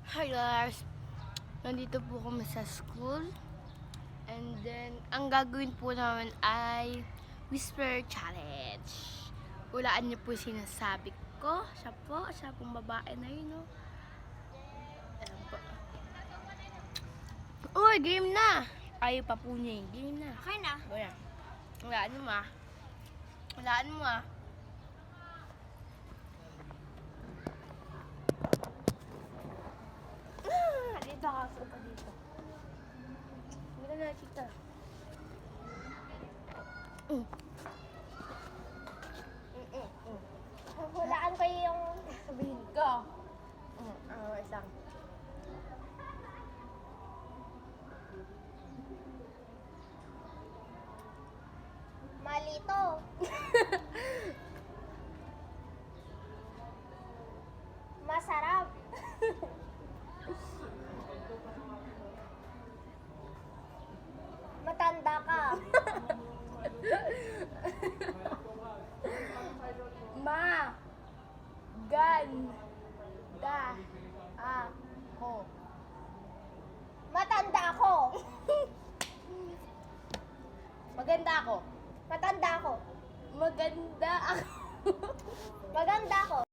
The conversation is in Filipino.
Hi guys! Nandito po kami sa school. And then, ang gagawin po namin ay Whisper Challenge. Hulaan niyo po yung sinasabi ko. Siya pong babae na yun, no? Ayan po. Uy, game na! Ayaw pa po niya yung game na. Okay na. Ayan. Hulaan mo ah. Hulaan mo ah. Dito ka, suka dito. Hindi na nakita. Hulaan ko yung Sabihin ko. Isang. malito. Masarap. Matanda ka. Ma. Ganda. Ako. Matanda ako. Maganda ako. Matanda ako. Maganda ako. Maganda ako.